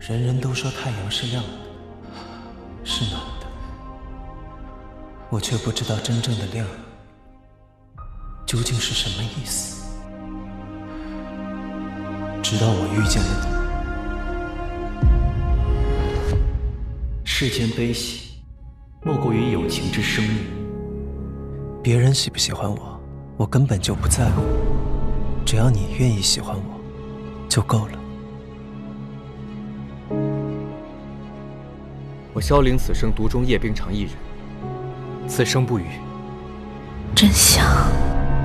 人人都说太阳是亮的，是暖的，我却不知道真正的亮究竟是什么意思。直到我遇见了你。世间悲喜，莫过于有情之生命。别人喜不喜欢我，我根本就不在乎，只要你愿意喜欢我，就够了。我萧凌此生独钟叶冰裳一人，此生不渝。真香！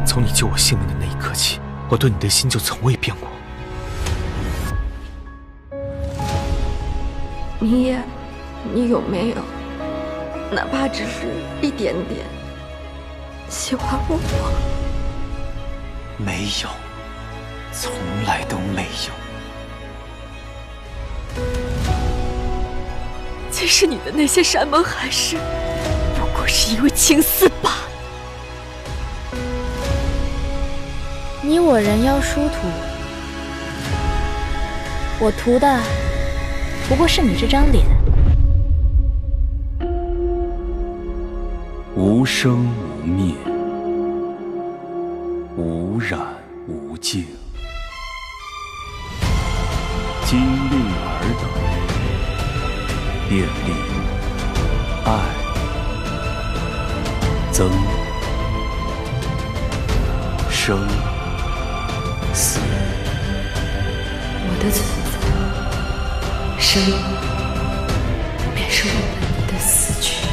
从你救我性命的那一刻起，我对你的心就从未变过。你有没有，哪怕只是一点点喜欢我？没有，从来都没有。其实你的那些山盟海誓，不过是因为情丝罢了。你我人妖殊途，我图的不过是你这张脸。无生无灭，无染无净，金令尔等，便利爱憎生死。我的存在，生便是为了你的死去。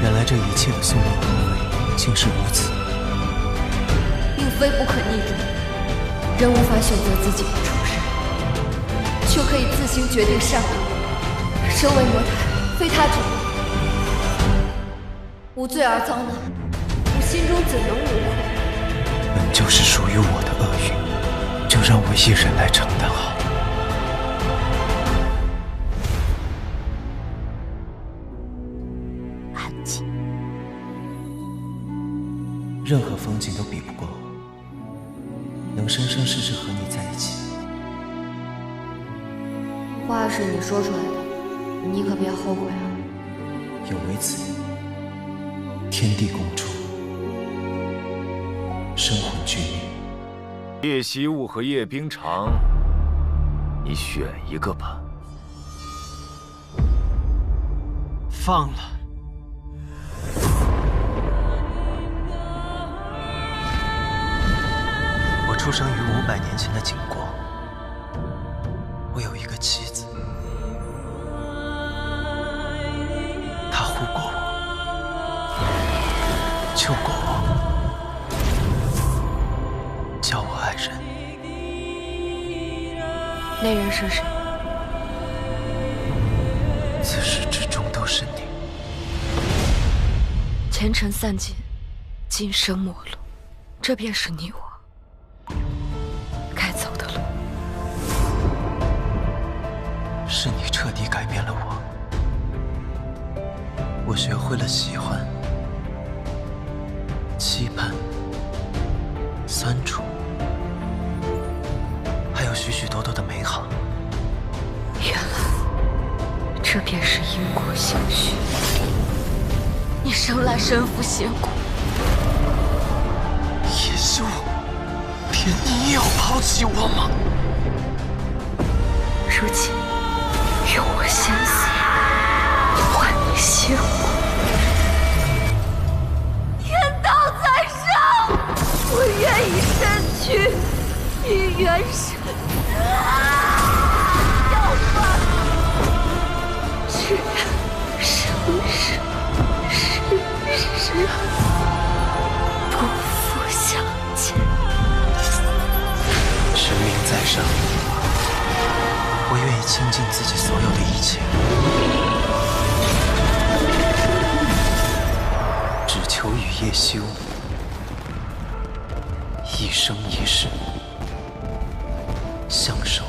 原来这一切的宿命轮回竟是如此。并非不可逆转，人无法选择自己的出身，却可以自行决定善恶。身为魔胎，非他决定。无罪而遭难，我心中怎能无愧？本就是属于我的厄运，就让我一人来承担好了。安静。任何风景都比不过我，能生生世世和你在一起。话是你说出来的，你可别后悔啊！有为此意，天地共筑，生魂俱灭。叶惜雾和叶冰裳，你选一个吧。放了。我出生于500年前的景国，我有一个妻子，她护过我，救过我，叫我爱人。那人是谁？自始至终都是你。前尘散尽，今生陌路，这便是你我该走的路。是你彻底改变了我，我学会了喜欢、期盼、酸楚，还有许许多多的美好。原来这便是因果相续。你生来身负邪骨，叶惜雾，连你也要抛弃我吗？如今用我心死换你邪骨。天道在上，我愿以身躯与元神交换，只愿生生世世不复相见。神明在上，我愿意倾尽自己所有的一切，只求与叶惜雾一生一世相守。